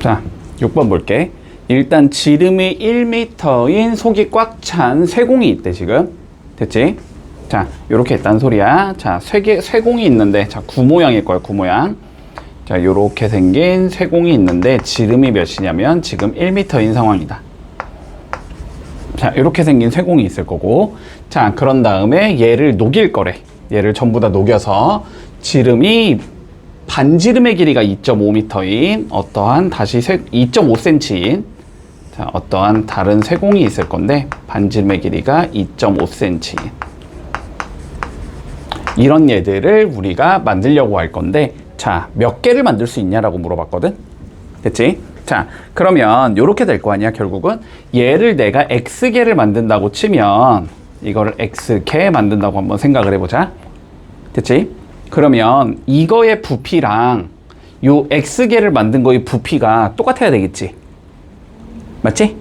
자, 6번 볼게. 일단 지름이 1m인 속이 꽉 찬 쇠공이 있대 지금. 됐지? 자, 요렇게 있다는 소리야. 자, 쇠공이 있는데, 자, 구 모양일 거야, 구 모양. 자, 요렇게 생긴 쇠공이 있는데 지름이 몇이냐면 지금 1m인 상황이다. 자, 요렇게 생긴 쇠공이 있을 거고, 자, 그런 다음에 얘를 녹일 거래. 얘를 전부 다 녹여서 지름이 반지름의 길이가 2.5m인 어떠한 다시 2.5cm인 자, 어떠한 다른 쇠공이 있을 건데 반지름의 길이가 2.5cm인 이런 얘들을 우리가 만들려고 할 건데, 자, 몇 개를 만들 수 있냐라고 물어봤거든. 됐지? 자, 그러면 요렇게 될 거 아니야, 결국은. 얘를 내가 X개를 만든다고 치면 이거를 X개 만든다고 한번 생각을 해보자. 됐지? 그러면 이거의 부피랑 요 X개를 만든 거의 부피가 똑같아야 되겠지? 맞지?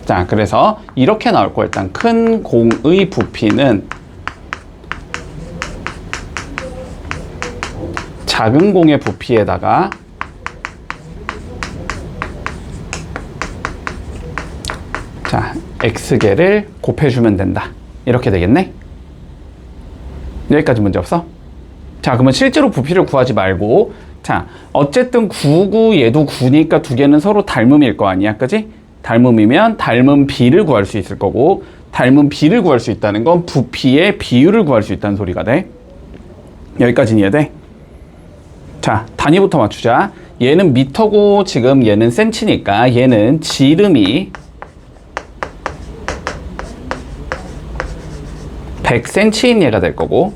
자, 그래서 이렇게 나올 거야. 일단 큰 공의 부피는 작은 공의 부피에다가 자, X개를 곱해주면 된다. 이렇게 되겠네? 여기까지 문제 없어? 자, 그러면 실제로 부피를 구하지 말고, 자, 어쨌든 9, 얘도 9니까 두 개는 서로 닮음일 거 아니야, 그지? 닮음이면 닮은 비를 구할 수 있을 거고, 닮은 비를 구할 수 있다는 건 부피의 비율을 구할 수 있다는 소리가 돼. 여기까지는 이해돼? 자, 단위부터 맞추자. 얘는 미터고 지금 얘는 센치니까 얘는 지름이 100cm인 얘가 될 거고,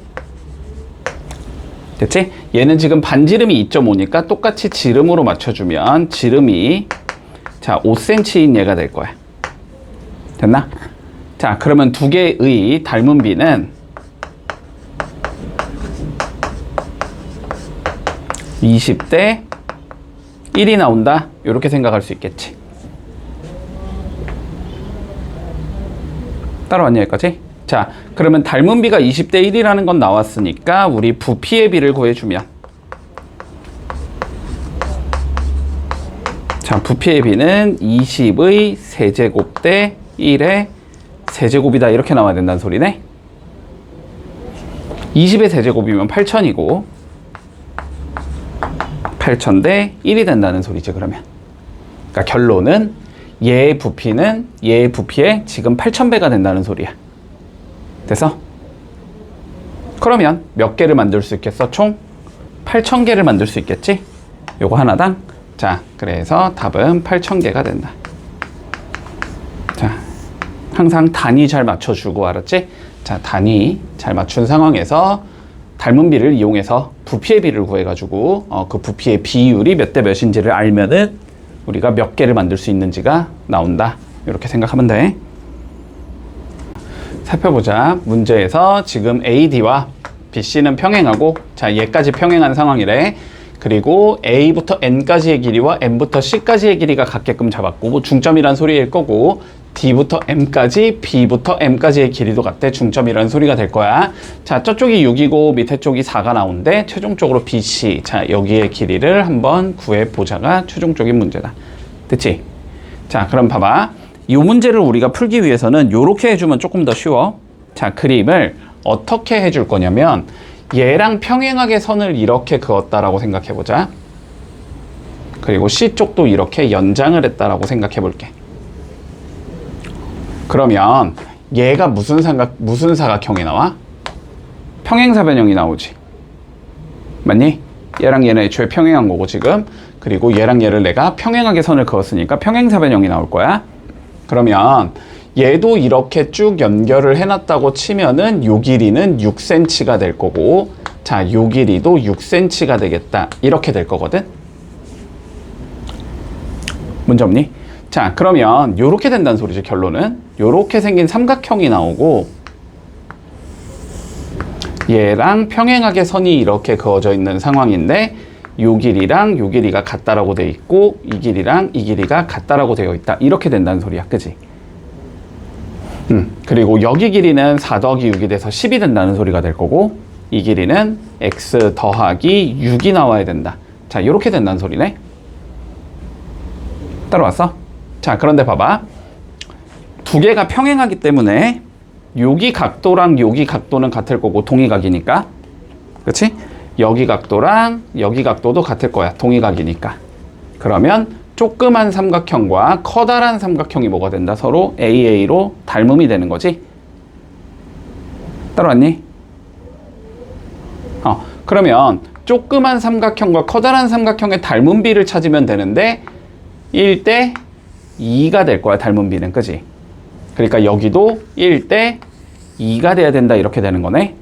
됐지? 얘는 지금 반지름이 2.5니까 똑같이 지름으로 맞춰주면 지름이 자 5cm인 얘가 될 거야. 됐나? 자, 그러면 두 개의 닮은 비는 20대 1이 나온다. 이렇게 생각할 수 있겠지. 따라왔냐, 여기까지? 자, 그러면 닮은 비가 20대 1이라는 건 나왔으니까 우리 부피의 비를 구해주면, 자, 부피의 비는 20의 세제곱 대 1의 세제곱이다. 이렇게 나와야 된다는 소리네. 20의 세제곱이면 8000이고 8000 대 1이 된다는 소리지, 그러면. 그러니까 결론은 얘의 부피는 얘의 부피에 지금 8000배가 된다는 소리야. 됐어? 그러면 몇 개를 만들 수 있겠어? 총 8000개를 만들 수 있겠지? 요거 하나당. 자, 그래서 답은 8000개가 된다. 자, 항상 단위 잘 맞춰주고, 알았지? 자, 단위 잘 맞춘 상황에서 닮은 비를 이용해서 부피의 비를 구해가지고 그 부피의 비율이 몇 대 몇인지를 알면은 우리가 몇 개를 만들 수 있는지가 나온다. 이렇게 생각하면 돼. 살펴보자. 문제에서 지금 AD와 BC는 평행하고, 자, 얘까지 평행한 상황이래. 그리고 A부터 N까지의 길이와 M부터 C까지의 길이가 같게끔 잡았고, 뭐 중점이란 소리일 거고, D부터 M까지, B부터 M까지의 길이도 같대. 중점이라는 소리가 될 거야. 자, 저쪽이 6이고 밑에 쪽이 4가 나오는데 최종적으로 BC, 자, 여기의 길이를 한번 구해보자가 최종적인 문제다. 됐지? 자, 그럼 봐봐. 이 문제를 우리가 풀기 위해서는 이렇게 해주면 조금 더 쉬워. 자, 그림을 어떻게 해줄 거냐면 얘랑 평행하게 선을 이렇게 그었다라고 생각해보자. 그리고 C쪽도 이렇게 연장을 했다라고 생각해볼게. 그러면 얘가 무슨 사각형이 나와? 평행사변형이 나오지. 맞니? 얘랑 얘는 애초에 평행한 거고 지금. 그리고 얘랑 얘를 내가 평행하게 선을 그었으니까 평행사변형이 나올 거야. 그러면 얘도 이렇게 쭉 연결을 해놨다고 치면은 요 길이는 6cm가 될 거고, 자, 요 길이도 6cm가 되겠다. 이렇게 될 거거든. 문제 없니? 자, 그러면 요렇게 된다는 소리죠, 결론은. 요렇게 생긴 삼각형이 나오고 얘랑 평행하게 선이 이렇게 그어져 있는 상황인데 요 길이랑 요 길이가 같다라고 돼 있고 이 길이랑 이 길이가 같다라고 되어 있다. 이렇게 된다는 소리야. 그지? 그리고 여기 길이는 4 더하기 6이 돼서 10이 된다는 소리가 될 거고 이 길이는 x 더하기 6이 나와야 된다. 자, 이렇게 된다는 소리네. 따라왔어? 자, 그런데 봐봐. 두 개가 평행하기 때문에 여기 각도랑 여기 각도는 같을 거고 동의각이니까. 그치? 여기 각도랑 여기 각도도 같을 거야. 동의각이니까. 그러면 조그만 삼각형과 커다란 삼각형이 뭐가 된다? 서로 AA로 닮음이 되는 거지. 따라왔니? 그러면 조그만 삼각형과 커다란 삼각형의 닮은 비를 찾으면 되는데 1대 2가 될 거야. 닮은 비는. 그지? 그러니까 여기도 1대 2가 돼야 된다. 이렇게 되는 거네.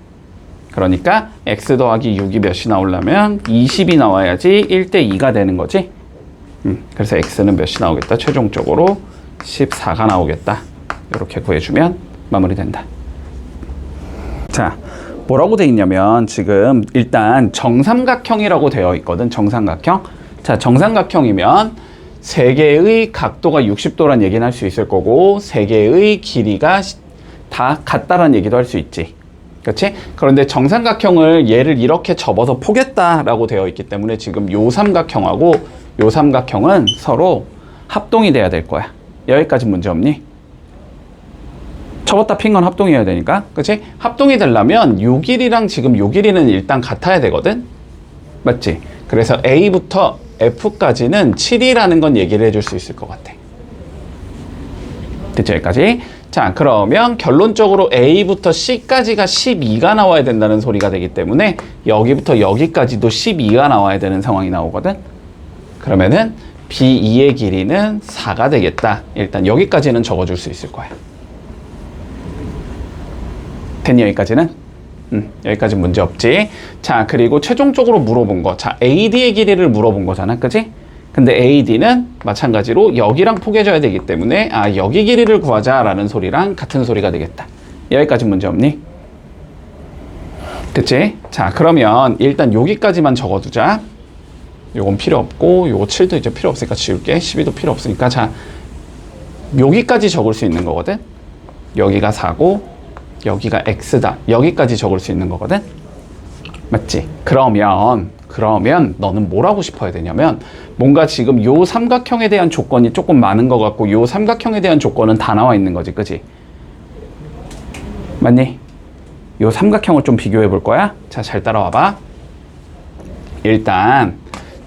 그러니까 x 더하기 6이 몇이 나오려면 20이 나와야지 1대 2가 되는 거지. 그래서 x는 몇이 나오겠다. 최종적으로 14가 나오겠다. 이렇게 구해주면 마무리된다. 자, 뭐라고 돼 있냐면 지금 일단 정삼각형이라고 되어 있거든. 정삼각형. 자, 정삼각형이면 세 개의 각도가 60도란 얘기는 할 수 있을 거고 세 개의 길이가 다 같다라는 얘기도 할 수 있지. 그렇지? 그런데 정삼각형을 얘를 이렇게 접어서 포겠다라고 되어 있기 때문에 지금 요 삼각형하고 요 삼각형은 서로 합동이 돼야 될 거야. 여기까지 문제 없니? 접었다 핀 건 합동이어야 되니까. 그치? 합동이 되려면 요 길이랑 지금 요 길이는 일단 같아야 되거든? 맞지? 그래서 A부터 F까지는 7이라는 건 얘기를 해줄 수 있을 것 같아. 됐죠? 여기까지? 자, 그러면 결론적으로 A부터 C까지가 12가 나와야 된다는 소리가 되기 때문에 여기부터 여기까지도 12가 나와야 되는 상황이 나오거든? 그러면은 B2의 길이는 4가 되겠다. 일단 여기까지는 적어줄 수 있을 거야. 됐니? 여기까지는? 여기까지 문제 없지. 자, 그리고 최종적으로 물어본 거. 자, AD의 길이를 물어본 거잖아. 그지? 근데 AD는 마찬가지로 여기랑 포개져야 되기 때문에 여기 길이를 구하자라는 소리랑 같은 소리가 되겠다. 여기까지 문제 없니? 됐지? 자, 그러면 일단 여기까지만 적어두자. 요건 필요 없고 요거 7도 이제 필요 없으니까 지울게. 12도 필요 없으니까. 자, 여기까지 적을 수 있는 거거든. 여기가 4고 여기가 x다. 여기까지 적을 수 있는 거거든. 맞지? 그러면 너는 뭘 하고 싶어야 되냐면 뭔가 지금 요 삼각형에 대한 조건이 조금 많은 것 같고 요 삼각형에 대한 조건은 다 나와 있는 거지. 그치? 맞니? 요 삼각형을 좀 비교해 볼 거야. 자, 잘 따라와 봐. 일단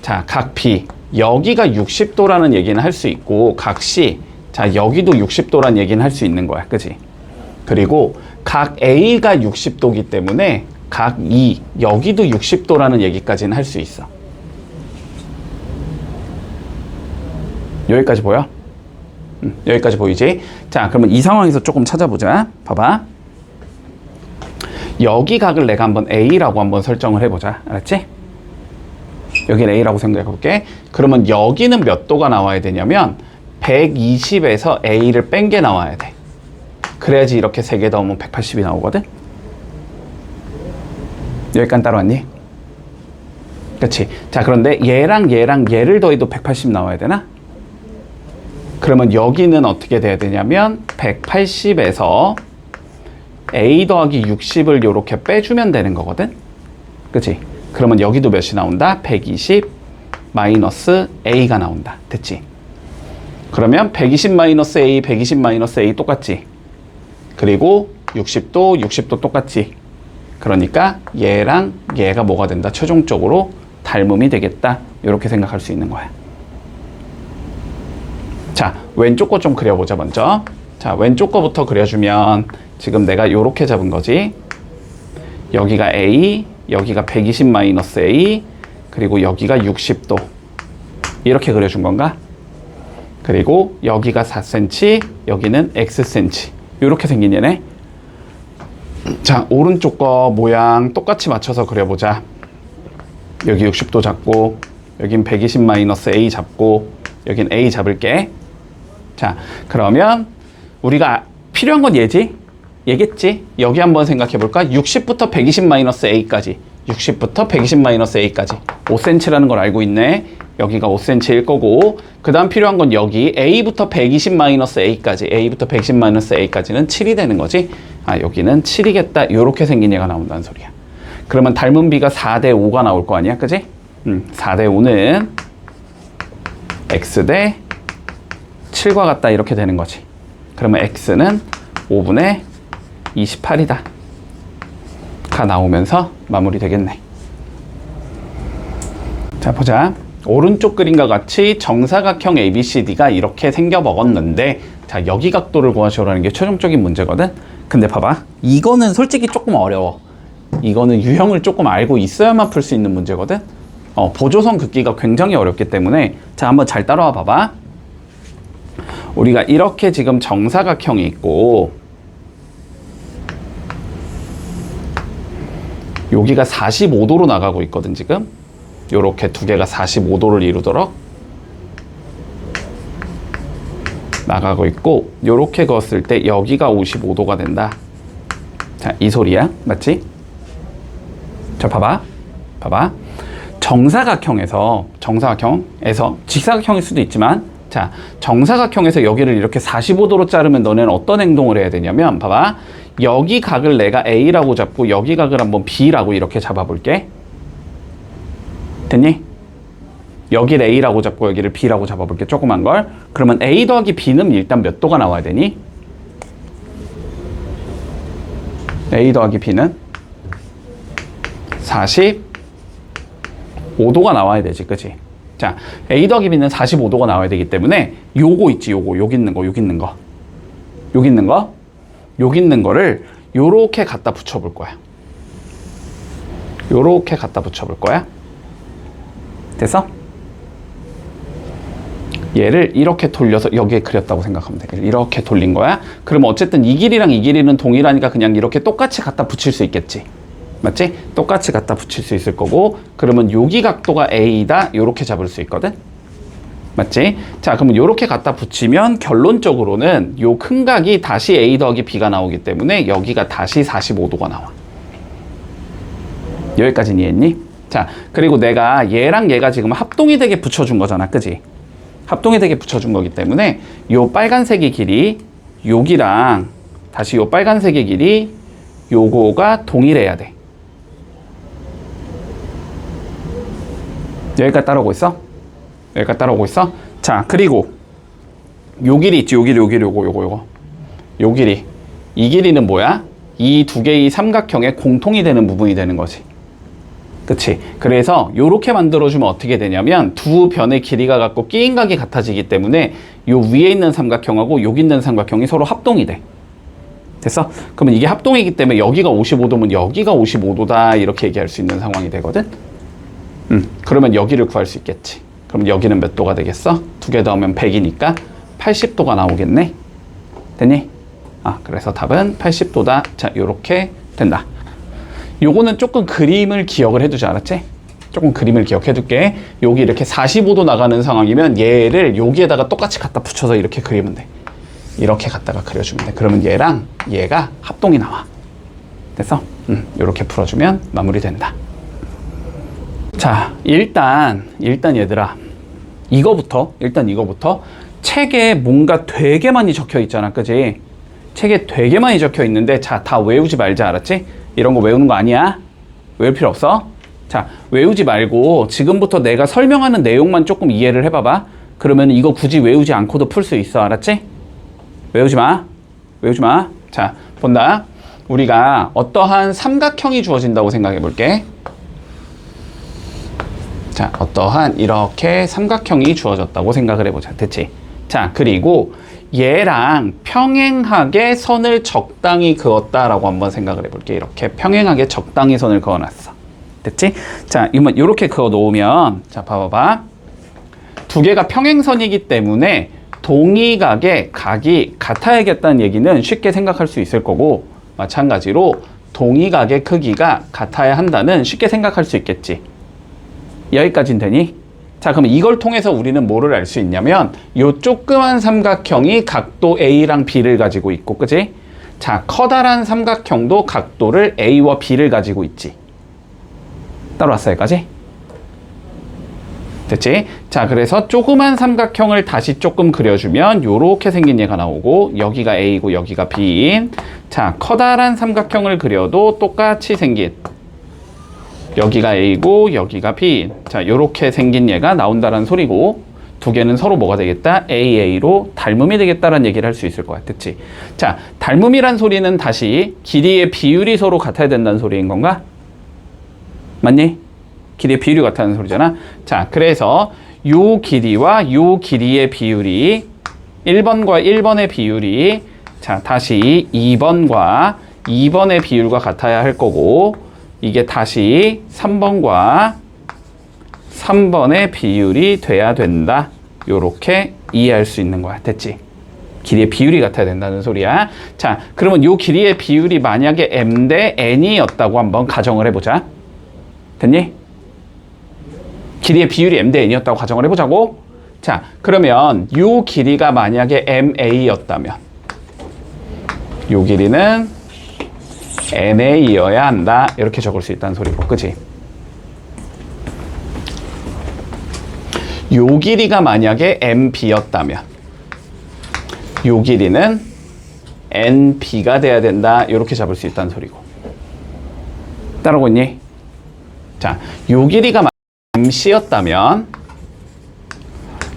자, 각 B 여기가 60도라는 얘기는 할 수 있고 각 C 자, 여기도 60도라는 얘기는 할 수 있는 거야. 그치? 그리고 각 A가 60도기 때문에 각 E 여기도 60도라는 얘기까지는 할 수 있어. 여기까지 보여? 여기까지 보이지? 자, 그러면 이 상황에서 조금 찾아보자. 봐봐. 여기 각을 내가 한번 A라고 한번 설정을 해보자. 알았지? 여기는 A라고 생각해 볼게. 그러면 여기는 몇 도가 나와야 되냐면 120에서 A를 뺀 게 나와야 돼. 그래야지 이렇게 3개 더하면 180이 나오거든? 여기까지 따라왔니? 그치? 자, 그런데 얘랑 얘를 더해도 180 나와야 되나? 그러면 여기는 어떻게 돼야 되냐면 180에서 A 더하기 60을 이렇게 빼주면 되는 거거든? 그치? 그러면 여기도 몇이 나온다? 120 마이너스 A가 나온다. 됐지? 그러면 120 마이너스 A, 120 마이너스 A 똑같지? 그리고 60도 똑같지? 그러니까 얘랑 얘가 뭐가 된다? 최종적으로 닮음이 되겠다. 이렇게 생각할 수 있는 거야. 자, 왼쪽 거 좀 그려보자 먼저. 자, 왼쪽 거부터 그려주면 지금 내가 요렇게 잡은 거지. 여기가 A, 여기가 120 마이너스 A, 그리고 여기가 60도. 이렇게 그려준 건가? 그리고 여기가 4cm, 여기는 Xcm. 이렇게 생긴 얘네. 자, 오른쪽 거 모양 똑같이 맞춰서 그려보자. 여기 60도 잡고, 여긴 120 마이너스 A 잡고, 여긴 A 잡을게. 자, 그러면 우리가 필요한 건 얘지? 얘겠지? 여기 한번 생각해 볼까? 60부터 120 마이너스 A까지. 60부터 120 마이너스 A까지. 5cm라는 걸 알고 있네. 여기가 5cm일 거고, 그 다음 필요한 건 여기 A부터 120 마이너스 A까지. A부터 110 마이너스 A까지는 7이 되는 거지. 여기는 7이겠다. 요렇게 생긴 얘가 나온다는 소리야. 그러면 닮은 비가 4대 5가 나올 거 아니야? 그지? 4대 5는 X 대 7과 같다 이렇게 되는 거지. 그러면 x는 5분의 28이다 가 나오면서 마무리 되겠네. 자, 보자. 오른쪽 그림과 같이 정사각형 ABCD가 이렇게 생겨 먹었는데, 자, 여기 각도를 구하시오라는 게 최종적인 문제거든. 근데 봐봐, 이거는 솔직히 조금 어려워. 이거는 유형을 조금 알고 있어야만 풀 수 있는 문제거든. 보조선 긋기가 굉장히 어렵기 때문에, 자, 한번 잘 따라와 봐봐. 우리가 이렇게 지금 정사각형이 있고, 여기가 45도로 나가고 있거든 지금. 요렇게 두 개가 45도를 이루도록 나가고 있고, 요렇게 그었을 때 여기가 55도가 된다. 자, 이 소리야. 맞지? 자, 봐봐. 정사각형에서 직사각형일 수도 있지만, 자, 정사각형에서 여기를 이렇게 45도로 자르면 너네는 어떤 행동을 해야 되냐면, 봐봐. 여기 각을 내가 A라고 잡고 여기 각을 한번 B라고 이렇게 잡아볼게. 됐니? 여기를 A라고 잡고 여기를 B라고 잡아볼게. 조그만 걸. 그러면 A 더하기 B는 일단 몇 도가 나와야 되니? A 더하기 B는 45도가 나와야 되지. 그치? 자, A 더하기 B는 45도가 나와야 되기 때문에 요거 있지. 요거. 여기 있는 거를 요렇게 갖다 붙여볼 거야. 됐어? 얘를 이렇게 돌려서 여기에 그렸다고 생각하면 돼. 이렇게 돌린 거야. 그러면 어쨌든 이 길이랑 이 길이는 동일하니까 그냥 이렇게 똑같이 갖다 붙일 수 있겠지. 맞지? 똑같이 갖다 붙일 수 있을 거고, 그러면 여기 각도가 A다 요렇게 잡을 수 있거든. 맞지? 자, 그러면 요렇게 갖다 붙이면 결론적으로는 요 큰 각이 다시 A 더하기 B가 나오기 때문에 여기가 다시 45도가 나와. 여기까지는 이해했니? 자, 그리고 내가 얘랑 얘가 지금 합동이 되게 붙여준 거잖아. 그지? 합동이 되게 붙여준 거기 때문에 요 빨간색의 길이 여기랑 다시 요 빨간색의 길이 요거가 동일해야 돼. 여기까지 따라오고 있어? 자, 그리고 요 길이 있지. 요 길이. 이 길이는 뭐야? 이 두 개의 삼각형의 공통이 되는 부분이 되는 거지. 그치? 그래서 요렇게 만들어주면 어떻게 되냐면 두 변의 길이가 같고 끼인각이 같아지기 때문에 요 위에 있는 삼각형하고 여기 있는 삼각형이 서로 합동이 돼. 됐어? 그러면 이게 합동이기 때문에 여기가 55도면 여기가 55도다 이렇게 얘기할 수 있는 상황이 되거든. 그러면 여기를 구할 수 있겠지. 그럼 여기는 몇 도가 되겠어? 두 개 더하면 100이니까 80도가 나오겠네. 됐니? 그래서 답은 80도다. 자, 요렇게 된다. 요거는 조금 그림을 기억을 해두지, 알았지? 조금 그림을 기억해둘게. 여기 이렇게 45도 나가는 상황이면 얘를 여기에다가 똑같이 갖다 붙여서 이렇게 그리면 돼. 이렇게 갖다가 그려주면 돼. 그러면 얘랑 얘가 합동이 나와. 됐어? 이렇게 풀어주면 마무리된다. 자, 일단 얘들아, 이거부터 책에 뭔가 되게 많이 적혀 있잖아. 그지? 책에 되게 많이 적혀 있는데, 자, 다 외우지 말자. 알았지? 이런 거 외우는 거 아니야. 외울 필요 없어. 자, 외우지 말고 지금부터 내가 설명하는 내용만 조금 이해를 해봐봐. 그러면 이거 굳이 외우지 않고도 풀 수 있어. 알았지? 외우지 마. 자, 본다. 우리가 어떠한 삼각형이 주어진다고 생각해 볼게. 자, 어떠한 이렇게 삼각형이 주어졌다고 생각을 해보자. 됐지? 자, 그리고 얘랑 평행하게 선을 적당히 그었다라고 한번 생각을 해볼게. 이렇게 평행하게 적당히 선을 그어놨어. 됐지? 자, 이렇게 그어 놓으면, 자, 봐봐봐. 두 개가 평행선이기 때문에 동의각의 각이 같아야겠다는 얘기는 쉽게 생각할 수 있을 거고, 마찬가지로 동의각의 크기가 같아야 한다는 쉽게 생각할 수 있겠지. 여기까지는 되니? 자, 그럼 이걸 통해서 우리는 뭐를 알 수 있냐면 요 조그만 삼각형이 각도 A랑 B를 가지고 있고, 그치? 자, 커다란 삼각형도 각도를 A와 B를 가지고 있지. 따라왔어, 여기까지? 됐지? 자, 그래서 조그만 삼각형을 다시 조금 그려주면 요렇게 생긴 얘가 나오고, 여기가 A고 여기가 B인, 자, 커다란 삼각형을 그려도 똑같이 생긴, 여기가 A고 여기가 B인, 자, 요렇게 생긴 얘가 나온다는 소리고, 두 개는 서로 뭐가 되겠다? AA로 닮음이 되겠다라는 얘기를 할 수 있을 거야. 됐지? 자, 닮음이란 소리는 다시 길이의 비율이 서로 같아야 된다는 소리인 건가? 맞니? 길이의 비율이 같다는 소리잖아. 자, 그래서 요 길이와 요 길이의 비율이 1번과 1번의 비율이 자, 다시 2번과 2번의 비율과 같아야 할 거고 이게 다시 3번과 3번의 비율이 돼야 된다. 요렇게 이해할 수 있는 거야. 됐지? 길이의 비율이 같아야 된다는 소리야. 자, 그러면 요 길이의 비율이 만약에 m 대 n이었다고 한번 가정을 해보자. 됐니? 길이의 비율이 m 대 n이었다고 가정을 해보자고. 자, 그러면 요 길이가 만약에 ma였다면 요 길이는 na여야 한다. 이렇게 적을 수 있다는 소리고. 그치? 요 길이가 만약에 mb였다면 요 길이는 nb가 돼야 된다. 이렇게 잡을 수 있다는 소리고. 따라오고 있니? 자, 요 길이가 mc였다면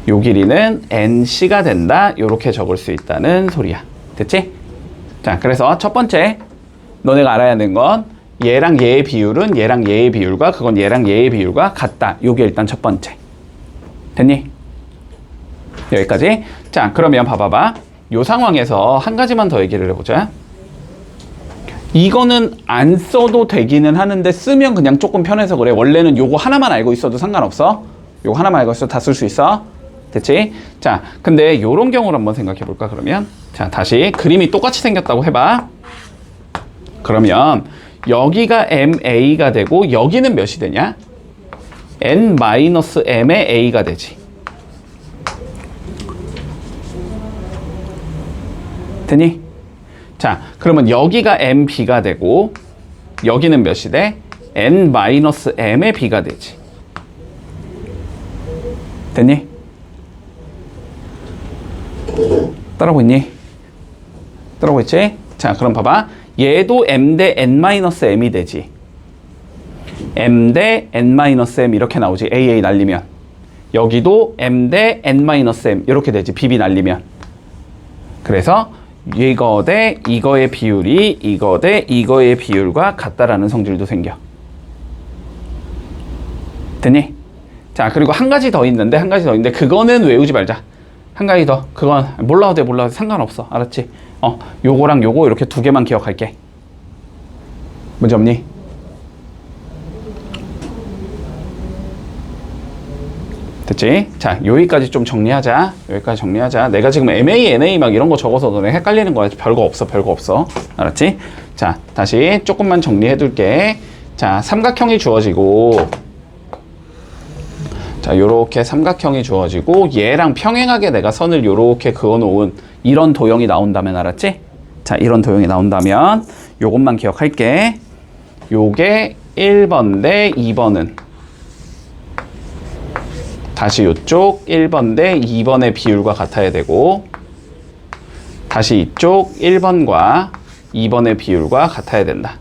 요 길이는 nc가 된다. 이렇게 적을 수 있다는 소리야. 됐지? 자, 그래서 첫 번째 너네가 알아야 하는 건 얘랑 얘의 비율은 얘랑 얘의 비율과 그건 얘랑 얘의 비율과 같다. 요게 일단 첫 번째. 됐니? 여기까지. 자, 그러면 봐봐봐. 요 상황에서 한 가지만 더 얘기를 해보자. 이거는 안 써도 되기는 하는데 쓰면 그냥 조금 편해서 그래. 원래는 요거 하나만 알고 있어도 상관없어. 요거 하나만 알고 있어도 다 쓸 수 있어. 됐지? 자, 근데 요런 경우를 한번 생각해 볼까 그러면. 자, 다시 그림이 똑같이 생겼다고 해봐. 그러면 여기가 MA가 되고 여기는 몇이 되냐? N-M의 A가 되지. 되니? 자, 그러면 여기가 MB가 되고 여기는 몇이 돼? N-M의 B가 되지. 됐니? 따라오고 있니? 따라오고 있지? 자, 그럼 봐봐. 얘도 M 대 N-M이 되지. M 대 N-M 이렇게 나오지. AA 날리면. 여기도 M 대 N-M 이렇게 되지. BB 날리면. 그래서 이거 대 이거의 비율이 이거 대 이거의 비율과 같다라는 성질도 생겨. 됐니? 자, 그리고 한 가지 더 있는데 그거는 외우지 말자. 한 가지 더. 그건 몰라도 돼. 몰라도 돼. 상관없어. 알았지? 요거랑 요거 이렇게 두 개만 기억할게. 문제 없니? 됐지? 자, 여기까지 좀 정리하자. 내가 지금 MA, NA 막 이런 거 적어서 너네 헷갈리는 거야. 별거 없어. 알았지? 자, 다시 조금만 정리해 둘게. 자, 삼각형이 주어지고 자, 요렇게 삼각형이 주어지고 얘랑 평행하게 내가 선을 요렇게 그어놓은 이런 도형이 나온다면 알았지? 자, 이런 도형이 나온다면 요것만 기억할게. 요게 1번 대 2번은 다시 이쪽 1번 대 2번의 비율과 같아야 되고 다시 이쪽 1번과 2번의 비율과 같아야 된다.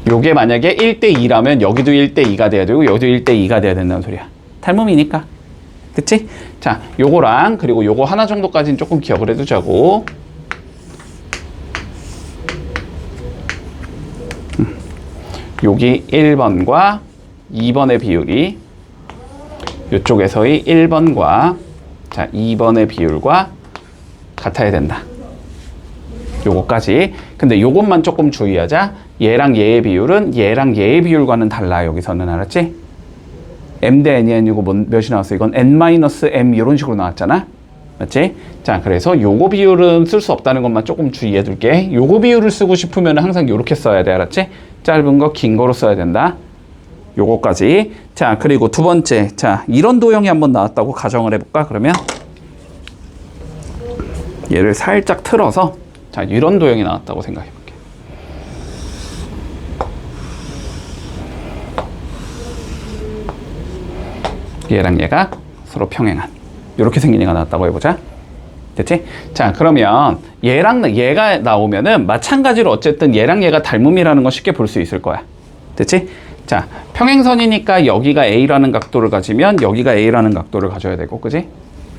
요게 만약에 1대2라면 여기도 1대2가 돼야 되고 여기도 1대2가 돼야 된다는 소리야. 닮음이니까. 됐지? 자, 요거랑 그리고 요거 하나 정도까지는 조금 기억을 해두자고. 여기 1번과 2번의 비율이 이쪽에서의 1번과 자 2번의 비율과 같아야 된다. 요거까지. 근데 요것만 조금 주의하자. 얘랑 얘의 비율은 얘랑 얘의 비율과는 달라. 여기서는 알았지? M 대 N이 아니고 몇이 나왔어? 이건 N-M 이런 식으로 나왔잖아. 맞지? 자, 그래서 요거 비율은 쓸 수 없다는 것만 조금 주의해 둘게. 요거 비율을 쓰고 싶으면 항상 요렇게 써야 돼. 알았지? 짧은 거, 긴 거로 써야 된다. 요거까지. 자, 그리고 두 번째. 자, 이런 도형이 한번 나왔다고 가정을 해볼까? 그러면 얘를 살짝 틀어서 자, 이런 도형이 나왔다고 생각해 볼게. 얘랑 얘가 서로 평행한 이렇게 생긴 애가 나왔다고 해보자. 됐지? 자, 그러면 얘랑 얘가 나오면은 마찬가지로 어쨌든 얘랑 얘가 닮음이라는 거 쉽게 볼 수 있을 거야. 됐지? 자, 평행선이니까 여기가 A라는 각도를 가지면 여기가 A라는 각도를 가져야 되고, 그지?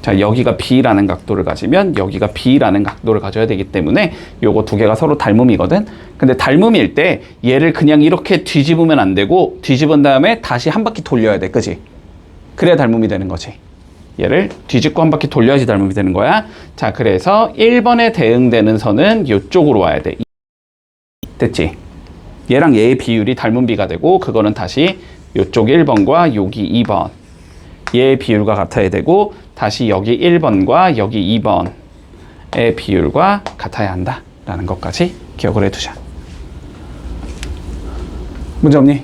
자, 여기가 B라는 각도를 가지면 여기가 B라는 각도를 가져야 되기 때문에 요거 두 개가 서로 닮음이거든? 근데 닮음일 때 얘를 그냥 이렇게 뒤집으면 안 되고 뒤집은 다음에 다시 한 바퀴 돌려야 돼, 그지? 그래야 닮음이 되는 거지. 얘를 뒤집고 한 바퀴 돌려야지 닮음이 되는 거야. 자, 그래서 1번에 대응되는 선은 이쪽으로 와야 돼. 됐지? 얘랑 얘의 비율이 닮은 비가 되고 그거는 다시 이쪽 1번과 여기 2번 얘의 비율과 같아야 되고 다시 여기 1번과 여기 2번의 비율과 같아야 한다 라는 것까지 기억을 해두자. 문제 없니?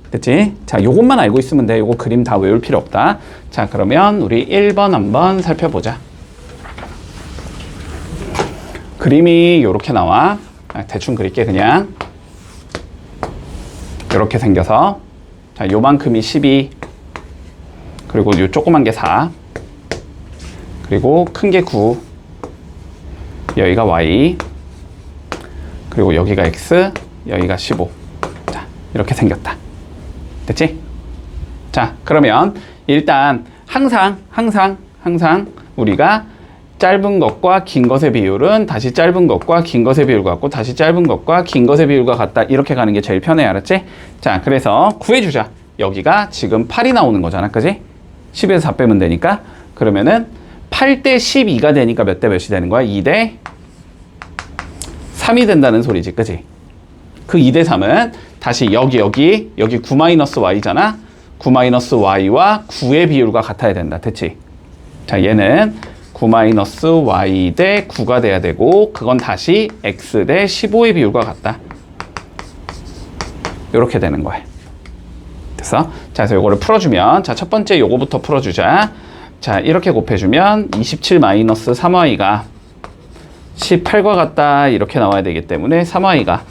됐지? 자, 요것만 알고 있으면 돼. 요거 그림 다 외울 필요 없다. 자, 그러면 우리 1번 한번 살펴보자. 그림이 요렇게 나와. 대충 그릴게 그냥. 요렇게 생겨서 자, 요만큼이 12 그리고 요 조그만 게 4 그리고 큰 게 9 여기가 Y 그리고 여기가 X 여기가 15 자, 이렇게 생겼다. 됐지? 자, 그러면 일단 항상 우리가 짧은 것과 긴 것의 비율은 다시 짧은 것과 긴 것의 비율과 같고 다시 짧은 것과 긴 것의 비율과 같다 이렇게 가는 게 제일 편해. 알았지? 자, 그래서 구해주자. 여기가 지금 8이 나오는 거잖아, 그지? 10에서 4 빼면 되니까 그러면은 8대 12가 되니까 몇 대 몇이 되는 거야? 2대 3이 된다는 소리지, 그지? 그 2대 3은 다시 여기 9-y잖아? 9-y와 9의 비율과 같아야 된다. 됐지? 자, 얘는 9-y 대 9가 돼야 되고 그건 다시 x 대 15의 비율과 같다. 이렇게 되는 거야. 됐어? 자, 그래서 요거를 풀어주면 자, 첫 번째 요거부터 풀어주자. 자, 이렇게 곱해주면 27-3y가 18과 같다 이렇게 나와야 되기 때문에 3y가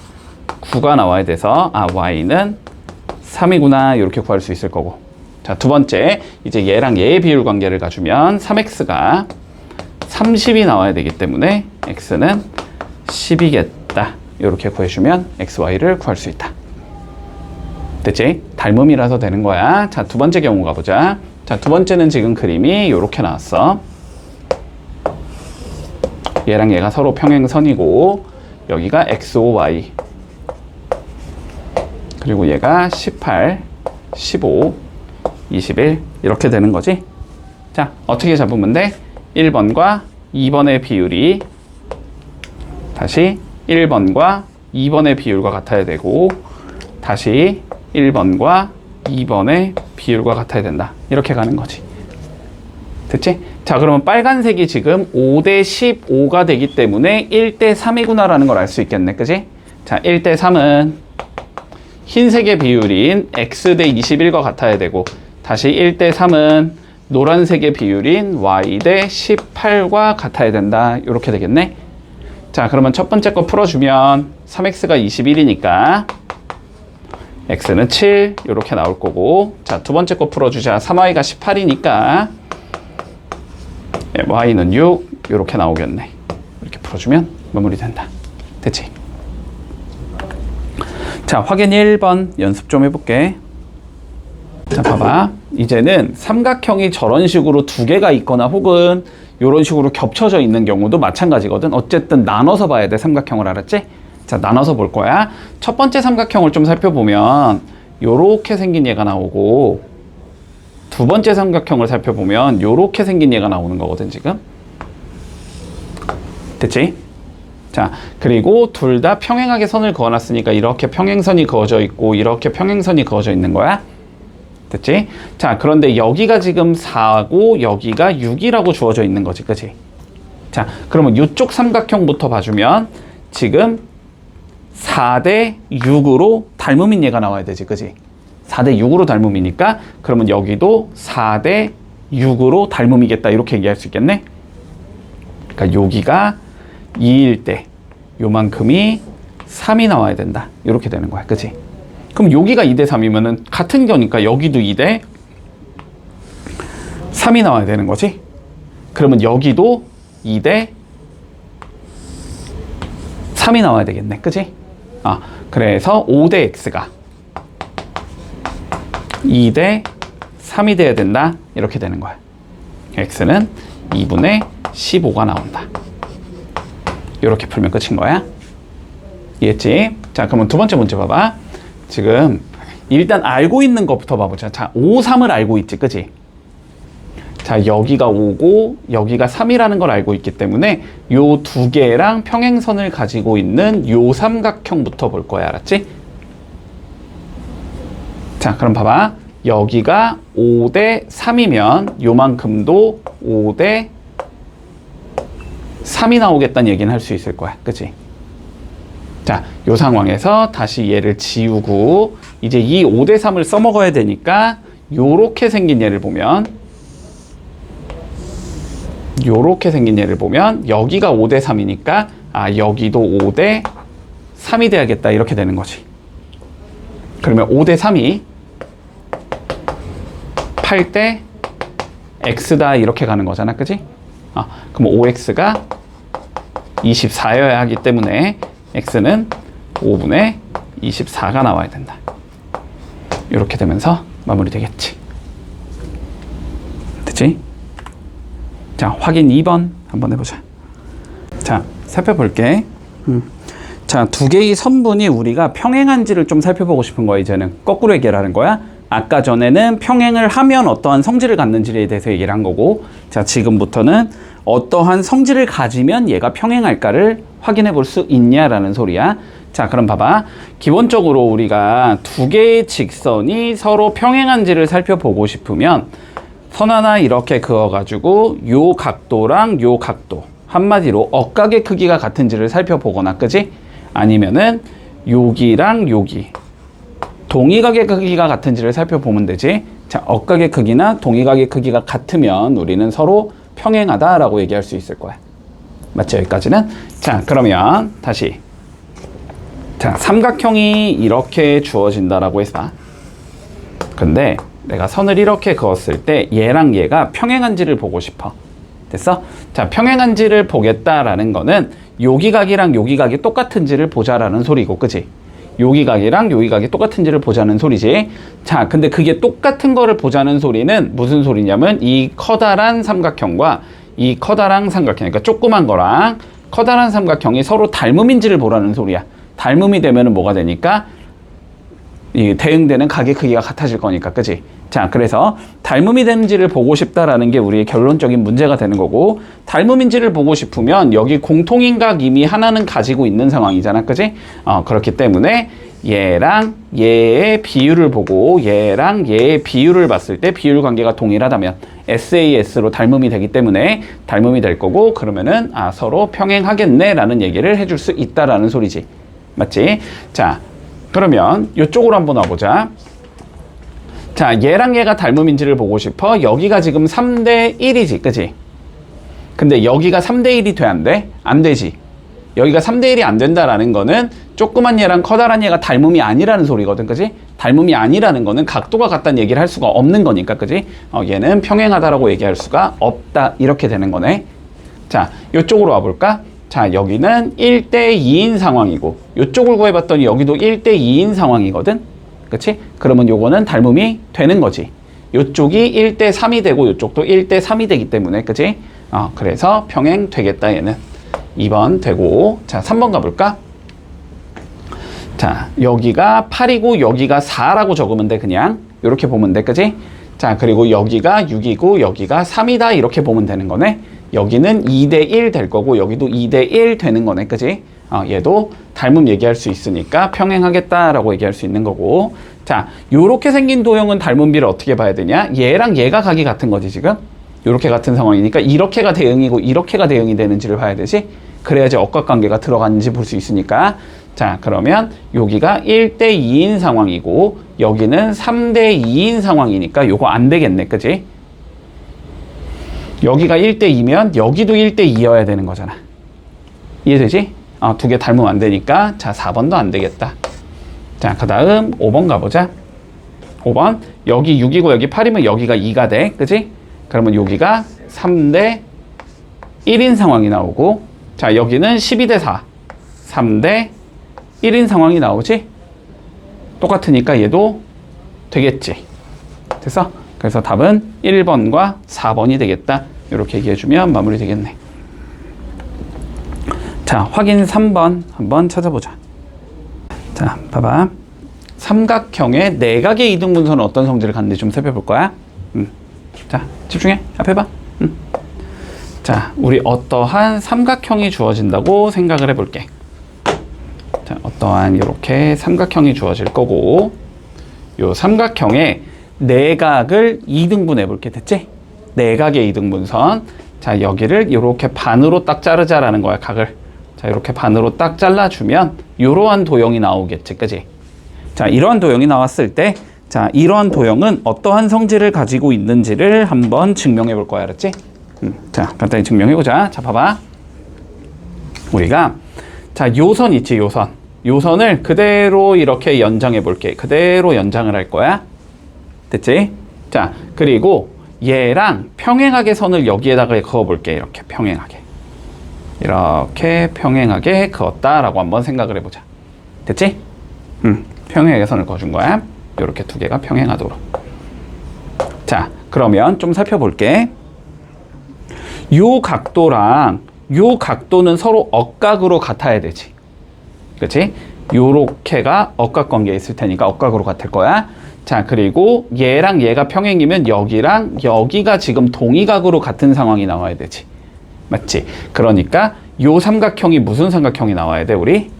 9가 나와야 돼서 y는 3이구나 이렇게 구할 수 있을 거고. 자, 두 번째 이제 얘랑 얘의 비율 관계를 가주면 3x가 30이 나와야 되기 때문에 x는 10이겠다 이렇게 구해주면 xy를 구할 수 있다. 됐지? 닮음이라서 되는 거야. 자, 두 번째 경우 가보자. 자, 두 번째는 지금 그림이 이렇게 나왔어. 얘랑 얘가 서로 평행선이고 여기가 XOY 그리고 얘가 18, 15, 21 이렇게 되는 거지. 자, 어떻게 잡으면 돼? 1번과 2번의 비율이 다시 1번과 2번의 비율과 같아야 되고 다시 1번과 2번의 비율과 같아야 된다. 이렇게 가는 거지. 됐지? 자, 그러면 빨간색이 지금 5대 15가 되기 때문에 1대 3이구나 라는 걸 알 수 있겠네. 그지? 자, 1대 3은 흰색의 비율인 x 대 21과 같아야 되고 다시 1대 3은 노란색의 비율인 y 대 18과 같아야 된다. 이렇게 되겠네. 자, 그러면 첫 번째 거 풀어주면 3x가 21이니까 x는 7 이렇게 나올 거고 자, 두 번째 거 풀어주자. 3y가 18이니까 y는 6 이렇게 나오겠네. 이렇게 풀어주면 마무리된다. 됐지? 자, 확인 1번 연습 좀 해볼게. 자, 봐봐. 이제는 삼각형이 저런 식으로 두 개가 있거나 혹은 이런 식으로 겹쳐져 있는 경우도 마찬가지거든. 어쨌든 나눠서 봐야 돼. 삼각형을. 알았지? 자, 나눠서 볼 거야. 첫 번째 삼각형을 좀 살펴보면 요렇게 생긴 얘가 나오고 두 번째 삼각형을 살펴보면 요렇게 생긴 얘가 나오는 거거든 지금. 됐지? 자, 그리고 둘 다 평행하게 선을 그어놨으니까 이렇게 평행선이 그어져 있고 이렇게 평행선이 그어져 있는 거야. 됐지? 자, 그런데 여기가 지금 4고 여기가 6이라고 주어져 있는 거지, 그치? 자, 그러면 이쪽 삼각형부터 봐주면 지금 4대 6으로 닮음인 얘가 나와야 되지, 그치? 4대 6으로 닮음이니까 그러면 여기도 4대 6으로 닮음이겠다 이렇게 얘기할 수 있겠네? 그러니까 여기가 2일 때 요만큼이 3이 나와야 된다 이렇게 되는 거야, 그치? 그럼 여기가 2대 3이면은 같은 거니까 여기도 2대 3이 나와야 되는 거지? 그러면 여기도 2대 3이 나와야 되겠네, 그치? 그래서 5대 x가 2대 3이 돼야 된다. 이렇게 되는 거야. x는 2분의 15가 나온다. 이렇게 풀면 끝인 거야. 이해했지? 자, 그러면 두 번째 문제 봐봐. 지금 일단 알고 있는 것부터 봐보자. 자, 5, 3을 알고 있지, 그지? 자, 여기가 5고 여기가 3이라는 걸 알고 있기 때문에 요 두 개랑 평행선을 가지고 있는 요 삼각형부터 볼 거야. 알았지? 자, 그럼 봐봐. 여기가 5대 3이면 요만큼도 5대 3이 나오겠다는 얘기는 할 수 있을 거야. 그치? 자, 요 상황에서 다시 얘를 지우고 이제 이 5대 3을 써먹어야 되니까 요렇게 생긴 얘를 보면 여기가 5대 3이니까 아, 여기도 5대 3이 돼야겠다. 이렇게 되는 거지. 그러면 5대 3이 8대 x다. 이렇게 가는 거잖아. 그지? 그럼 5x가 24여야 하기 때문에 x는 5분의 24가 나와야 된다. 이렇게 되면서 마무리 되겠지. 됐지? 자, 확인 2번 한번 해보자. 자, 살펴볼게. 자, 두 개의 선분이 우리가 평행한지를 좀 살펴보고 싶은 거야. 이제는 거꾸로 얘기하는 거야. 아까 전에는 평행을 하면 어떠한 성질을 갖는지에 대해서 얘기를 한 거고, 자, 지금부터는 어떠한 성질을 가지면 얘가 평행할까를 확인해 볼 수 있냐라는 소리야. 자, 그럼 봐봐. 기본적으로 우리가 두 개의 직선이 서로 평행한지를 살펴보고 싶으면 선 하나 이렇게 그어가지고 요 각도랑 요 각도, 한마디로 억각의 크기가 같은지를 살펴보거나, 그지? 아니면은 여기랑 여기 동의각의 크기가 같은지를 살펴보면 되지. 자, 억각의 크기나 동의각의 크기가 같으면 우리는 서로 평행하다라고 얘기할 수 있을 거야. 맞죠? 여기까지는? 자, 그러면 다시. 자, 삼각형이 이렇게 주어진다라고 해서, 근데 내가 선을 이렇게 그었을 때 얘랑 얘가 평행한지를 보고 싶어. 됐어? 자, 평행한지를 보겠다라는 거는 여기 각이랑 여기 각이 똑같은지를 보자라는 소리고, 그지? 여기 각이랑 여기 각이 똑같은지를 보자는 소리지. 자, 근데 그게 똑같은 거를 보자는 소리는 무슨 소리냐면 이 커다란 삼각형과 이 커다란 삼각형, 그러니까 조그만 거랑 커다란 삼각형이 서로 닮음인지를 보라는 소리야. 닮음이 되면은 뭐가 되니까 이 대응되는 각의 크기가 같아질 거니까, 그지? 자, 그래서 닮음이 되는지를 보고 싶다라는 게 우리의 결론적인 문제가 되는 거고, 닮음인지를 보고 싶으면 여기 공통인 각 이미 하나는 가지고 있는 상황이잖아, 그지? 그렇기 때문에 얘랑 얘의 비율을 보고 얘랑 얘의 비율을 봤을 때 비율 관계가 동일하다면 SAS로 닮음이 되기 때문에 닮음이 될 거고, 그러면은 서로 평행하겠네라는 얘기를 해줄 수 있다라는 소리지. 맞지? 자, 그러면 이쪽으로 한번 와보자. 자, 얘랑 얘가 닮음인지를 보고 싶어. 여기가 지금 3대 1이지, 그지? 근데 여기가 3대 1이 돼, 안 돼? 안 되지. 여기가 3대 1이 안 된다라는 거는 조그만 얘랑 커다란 얘가 닮음이 아니라는 소리거든, 그지? 닮음이 아니라는 거는 각도가 같다는 얘기를 할 수가 없는 거니까, 그지? 얘는 평행하다라고 얘기할 수가 없다, 이렇게 되는 거네. 자, 이쪽으로 와볼까? 자, 여기는 1대 2인 상황이고, 이쪽을 구해봤더니 여기도 1대 2인 상황이거든? 그치? 그러면 요거는 닮음이 되는 거지. 요쪽이 1대 3이 되고 요쪽도 1대 3이 되기 때문에, 그치? 그래서 평행 되겠다, 얘는. 2번 되고. 자, 3번 가볼까? 자, 여기가 8이고 여기가 4라고 적으면 돼, 그냥. 요렇게 보면 돼, 그치? 자, 그리고 여기가 6이고 여기가 3이다, 이렇게 보면 되는 거네. 여기는 2대 1 될 거고 여기도 2대 1 되는 거네, 그치? 얘도 닮음 얘기할 수 있으니까 평행하겠다라고 얘기할 수 있는 거고. 자, 요렇게 생긴 도형은 닮음비를 어떻게 봐야 되냐? 얘랑 얘가 각이 같은 거지, 지금? 요렇게 같은 상황이니까 이렇게가 대응이고 이렇게가 대응이 되는지를 봐야 되지? 그래야지 억각관계가 들어가는지 볼 수 있으니까. 자, 그러면 여기가 1대 2인 상황이고 여기는 3대 2인 상황이니까 요거 안 되겠네, 그치? 여기가 1대 2면 여기도 1대 2여야 되는 거잖아. 이해되지? 두 개 닮으면 안 되니까. 자, 4번도 안 되겠다. 자, 그 다음 5번 가보자. 5번. 여기 6이고 여기 8이면 여기가 2가 돼. 그치? 그러면 여기가 3대 1인 상황이 나오고, 자, 여기는 12대 4. 3대 1인 상황이 나오지? 똑같으니까 얘도 되겠지. 됐어? 그래서 답은 1번과 4번이 되겠다. 이렇게 얘기해주면 마무리 되겠네. 자, 확인 3번 한번 찾아보자. 자, 봐봐. 삼각형의 내각의 이등분선은 어떤 성질을 갖는지 좀 살펴볼 거야. 자, 집중해. 앞에 봐. 자, 우리 어떠한 삼각형이 주어진다고 생각을 해볼게. 자, 어떠한 이렇게 삼각형이 주어질 거고, 요 삼각형의 내각을 이등분해 볼게. 됐지? 내각의 이등분선. 자, 여기를 이렇게 반으로 딱 자르자라는 거야, 각을. 자, 이렇게 반으로 딱 잘라주면 이러한 도형이 나오겠지, 그지? 자, 이러한 도형이 나왔을 때, 자, 이러한 도형은 어떠한 성질을 가지고 있는지를 한번 증명해 볼 거야, 알았지? 자, 간단히 증명해 보자. 자, 봐봐. 우리가, 자, 요선 있지, 요선. 요선을 그대로 이렇게 연장해 볼게. 그대로 연장을 할 거야. 됐지? 자, 그리고 얘랑 평행하게 선을 여기에다가 그어 볼게. 이렇게 평행하게. 이렇게 평행하게 그었다라고 한번 생각을 해보자. 됐지? 평행하게 선을 그어준 거야. 이렇게 두 개가 평행하도록. 자, 그러면 좀 살펴볼게. 요 각도랑 요 각도는 서로 억각으로 같아야 되지. 그치? 요렇게가 억각관계에 있을 테니까 억각으로 같을 거야. 자, 그리고 얘랑 얘가 평행이면 여기랑 여기가 지금 동의각으로 같은 상황이 나와야 되지. 맞지? 그러니까 요 삼각형이 무슨 삼각형이 나와야 돼, 우리?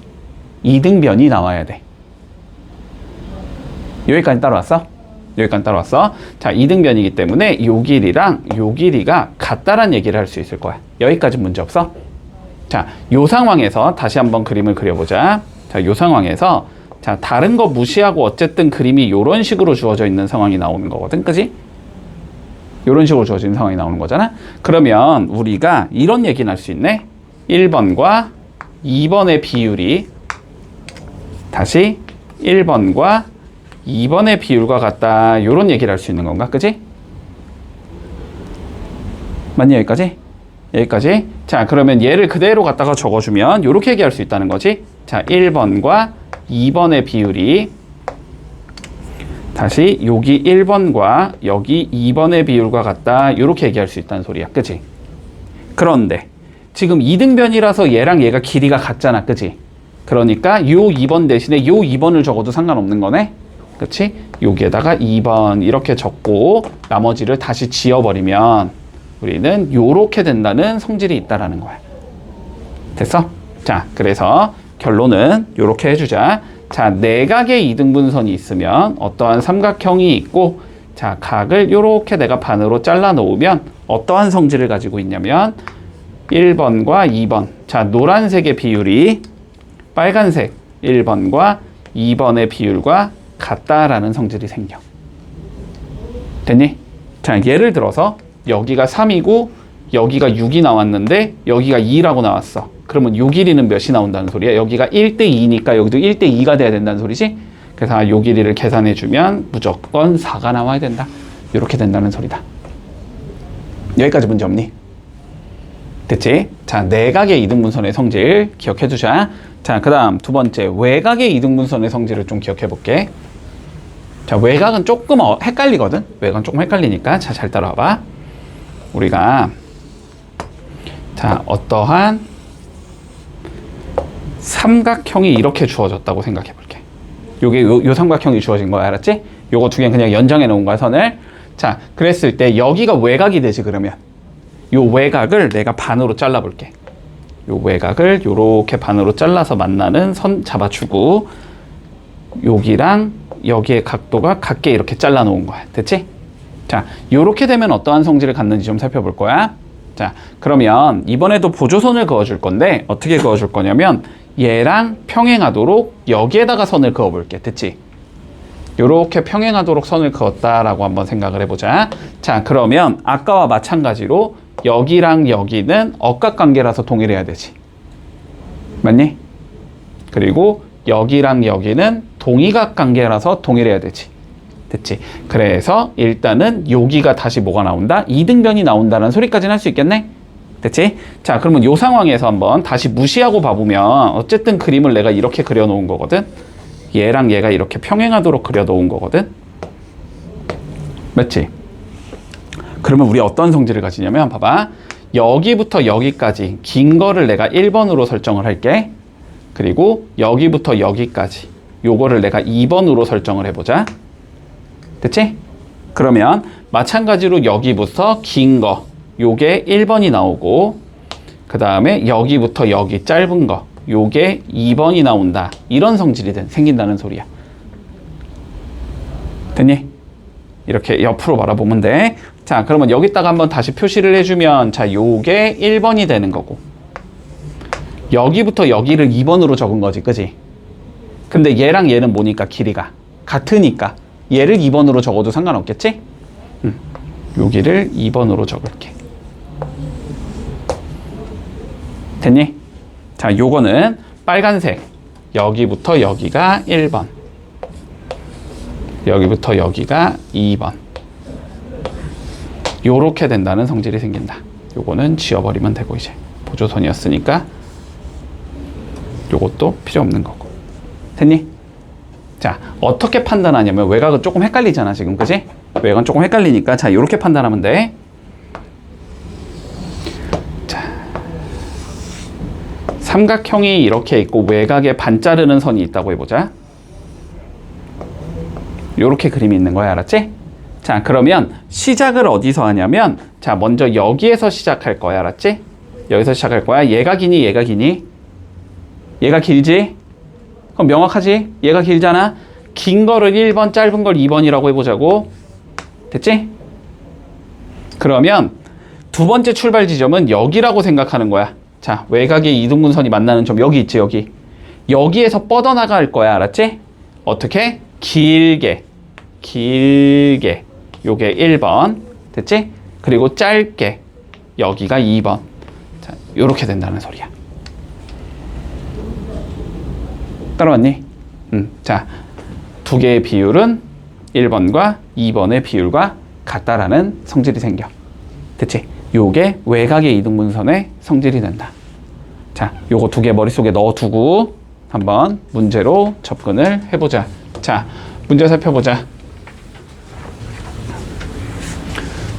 이등변이 나와야 돼. 여기까지 따라왔어? 여기까지 따라왔어? 자, 이등변이기 때문에 요 길이랑 요 길이가 같다란 얘기를 할 수 있을 거야. 여기까지 문제 없어? 자, 요 상황에서 다시 한번 그림을 그려보자. 자, 요 상황에서 자, 다른 거 무시하고 어쨌든 그림이 요런 식으로 주어져 있는 상황이 나오는 거거든, 그지? 요런 식으로 주어진 상황이 나오는 거잖아. 그러면 우리가 이런 얘기는 할 수 있네. 1번과 2번의 비율이 다시 1번과 2번의 비율과 같다. 요런 얘기를 할 수 있는 건가? 그지? 맞니? 여기까지? 여기까지? 자, 그러면 얘를 그대로 갖다가 적어주면 요렇게 얘기할 수 있다는 거지. 자, 1번과 2번의 비율이 다시 여기 1번과 여기 2번의 비율과 같다. 요렇게 얘기할 수 있다는 소리야. 그치? 그런데 지금 이등변이라서 얘랑 얘가 길이가 같잖아. 그치? 그러니까 요 2번 대신에 요 2번을 적어도 상관없는 거네. 그치? 여기에다가 2번 이렇게 적고 나머지를 다시 지워버리면 우리는 요렇게 된다는 성질이 있다라는 거야. 됐어? 자, 그래서 결론은 요렇게 해주자. 자, 내각의 이등분선이 있으면 어떠한 삼각형이 있고, 자, 각을 요렇게 내가 반으로 잘라 놓으면 어떠한 성질을 가지고 있냐면 1번과 2번. 자, 노란색의 비율이 빨간색 1번과 2번의 비율과 같다라는 성질이 생겨. 됐니? 자, 예를 들어서 여기가 3이고 여기가 6이 나왔는데 여기가 2라고 나왔어. 그러면 요 길이는 몇이 나온다는 소리야? 여기가 1대 2니까 여기도 1대 2가 돼야 된다는 소리지? 그래서 요 길이를 계산해주면 무조건 4가 나와야 된다. 이렇게 된다는 소리다. 여기까지 문제 없니? 됐지? 자, 내각의 이등분선의 성질 기억해두자. 자, 그 다음 두 번째 외각의 이등분선의 성질을 좀 기억해볼게. 자, 외각은 조금 헷갈리거든? 외각은 조금 헷갈리니까 자, 잘 따라와봐. 우리가 자, 어떠한 삼각형이 이렇게 주어졌다고 생각해 볼게. 요게 요 삼각형이 주어진 거야. 알았지? 요거 두 개는 그냥 연장해 놓은 거야, 선을. 자, 그랬을 때 여기가 외곽이 되지, 그러면. 요 외곽을 내가 반으로 잘라 볼게. 요 외곽을 요렇게 반으로 잘라서 만나는 선 잡아주고 여기랑 여기의 각도가 같게 이렇게 잘라 놓은 거야. 됐지? 자, 요렇게 되면 어떠한 성질을 갖는지 좀 살펴볼 거야. 자, 그러면 이번에도 보조선을 그어줄 건데 어떻게 그어줄 거냐면 얘랑 평행하도록 여기에다가 선을 그어볼게. 됐지? 요렇게 평행하도록 선을 그었다라고 한번 생각을 해보자. 자, 그러면 아까와 마찬가지로 여기랑 여기는 억각관계라서 동일해야 되지. 맞니? 그리고 여기랑 여기는 동의각 관계라서 동일해야 되지. 됐지? 그래서 일단은 여기가 다시 뭐가 나온다? 이등변이 나온다는 소리까지는 할 수 있겠네? 됐지? 자, 그러면 이 상황에서 한번 다시 무시하고 봐보면 어쨌든 그림을 내가 이렇게 그려놓은 거거든? 얘랑 얘가 이렇게 평행하도록 그려놓은 거거든? 맞지? 그러면 우리 어떤 성질을 가지냐면 봐봐. 여기부터 여기까지 긴 거를 내가 1번으로 설정을 할게. 그리고 여기부터 여기까지 요거를 내가 2번으로 설정을 해보자. 됐지? 그러면 마찬가지로 여기부터 긴 거 요게 1번이 나오고, 그 다음에 여기부터 여기 짧은 거 요게 2번이 나온다. 이런 성질이 생긴다는 소리야. 됐니? 이렇게 옆으로 바라보면 돼. 자, 그러면 여기다가 한번 다시 표시를 해주면, 자, 요게 1번이 되는 거고, 여기부터 여기를 2번으로 적은 거지, 그지? 근데 얘랑 얘는 뭐니까 길이가 같으니까 얘를 2번으로 적어도 상관없겠지? 여기를 2번으로 적을게. 됐니? 자, 요거는 빨간색. 여기부터 여기가 1번. 여기부터 여기가 2번. 요렇게 된다는 성질이 생긴다. 요거는 지워버리면 되고, 이제 보조선이었으니까 요것도 필요 없는 거고. 됐니? 자, 어떻게 판단하냐면, 외곽은 조금 헷갈리잖아 지금, 그지? 외곽은 조금 헷갈리니까, 자, 요렇게 판단하면 돼. 자, 삼각형이 이렇게 있고 외곽에 반자르는 선이 있다고 해보자. 요렇게 그림이 있는 거야, 알았지? 자, 그러면 시작을 어디서 하냐면, 자, 먼저 여기에서 시작할 거야, 알았지? 여기서 시작할 거야. 얘가 기니, 얘가 기니? 얘가 길지? 그럼 명확하지? 얘가 길잖아? 긴 거를 1번, 짧은 걸 2번이라고 해보자고. 됐지? 그러면 두 번째 출발 지점은 여기라고 생각하는 거야. 자, 외곽의 이등분선이 만나는 점 여기 있지, 여기. 여기에서 뻗어나갈 거야, 알았지? 어떻게? 길게. 길게. 요게 1번. 됐지? 그리고 짧게. 여기가 2번. 자, 요렇게 된다는 소리야. 따라왔니? 자, 두 개의 비율은 1번과 2번의 비율과 같다라는 성질이 생겨. 됐지? 요게 외곽의 이등분선의 성질이 된다. 자, 요거 두 개 머릿속에 넣어두고 한번 문제로 접근을 해보자. 자, 문제 살펴보자.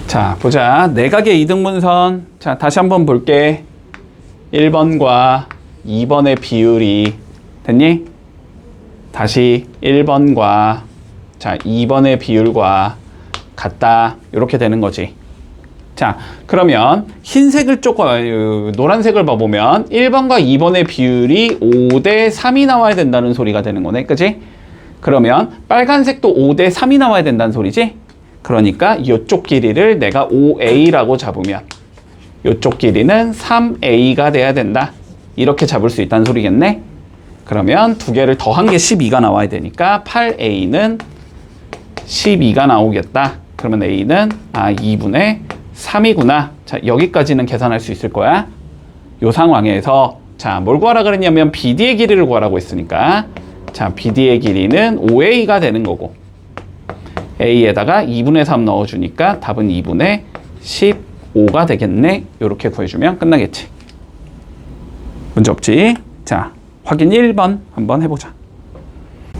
자, 보자. 내각의 이등분선. 자, 다시 한번 볼게. 1번과 2번의 비율이 됐니? 다시 1번과 자 2번의 비율과 같다. 이렇게 되는 거지. 자, 그러면 흰색을 조금 노란색을 봐보면 1번과 2번의 비율이 5대 3이 나와야 된다는 소리가 되는 거네, 그치? 그러면 빨간색도 5대 3이 나와야 된다는 소리지? 그러니까 이쪽 길이를 내가 5A라고 잡으면 이쪽 길이는 3A가 돼야 된다. 이렇게 잡을 수 있다는 소리겠네? 그러면 두 개를 더한 게 12가 나와야 되니까 8A는 12가 나오겠다. 그러면 A는 2분의 3이구나. 자, 여기까지는 계산할 수 있을 거야. 요 상황에서 자, 뭘 구하라 그랬냐면 BD의 길이를 구하라고 했으니까 자, BD의 길이는 5A가 되는 거고 A에다가 2분의 3 넣어주니까 답은 2분의 15가 되겠네. 요렇게 구해주면 끝나겠지. 문제 없지? 자, 확인 1번 한번 해보자.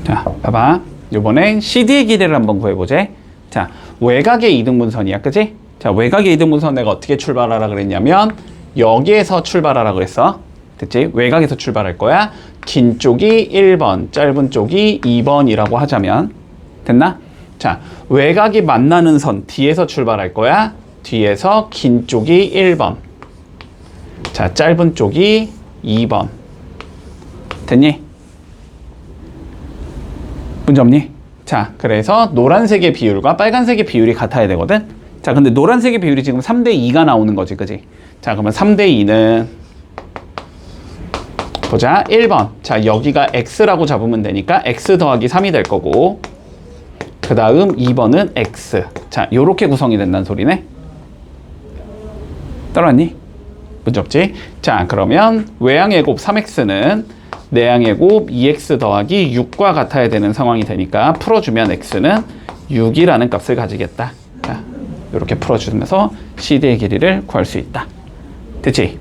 자, 봐봐. 요번엔 CD의 길이를 한번 구해보자. 자, 외곽의 이등분선이야, 그치? 자, 외곽의 이등분선 내가 어떻게 출발하라 그랬냐면 여기에서 출발하라 그랬어. 됐지? 외곽에서 출발할 거야. 긴 쪽이 1번, 짧은 쪽이 2번이라고 하자면 됐나? 자, 외곽이 만나는 선 뒤에서 출발할 거야. 뒤에서 긴 쪽이 1번, 자, 짧은 쪽이 2번. 됐니? 문제 없니? 자, 그래서 노란색의 비율과 빨간색의 비율이 같아야 되거든? 자, 근데 노란색의 비율이 지금 3대 2가 나오는 거지, 그지? 자, 그러면 3대 2는 보자. 1번. 자, 여기가 x라고 잡으면 되니까 x 더하기 3이 될 거고, 그 다음 2번은 x. 자, 요렇게 구성이 된다는 소리네. 따라왔니? 문제 없지? 자, 그러면 외항의 곱 3x는 내항의 곱 2x 더하기 6과 같아야 되는 상황이 되니까 풀어주면 x는 6이라는 값을 가지겠다. 자, 이렇게 풀어주면서 CD의 길이를 구할 수 있다. 됐지?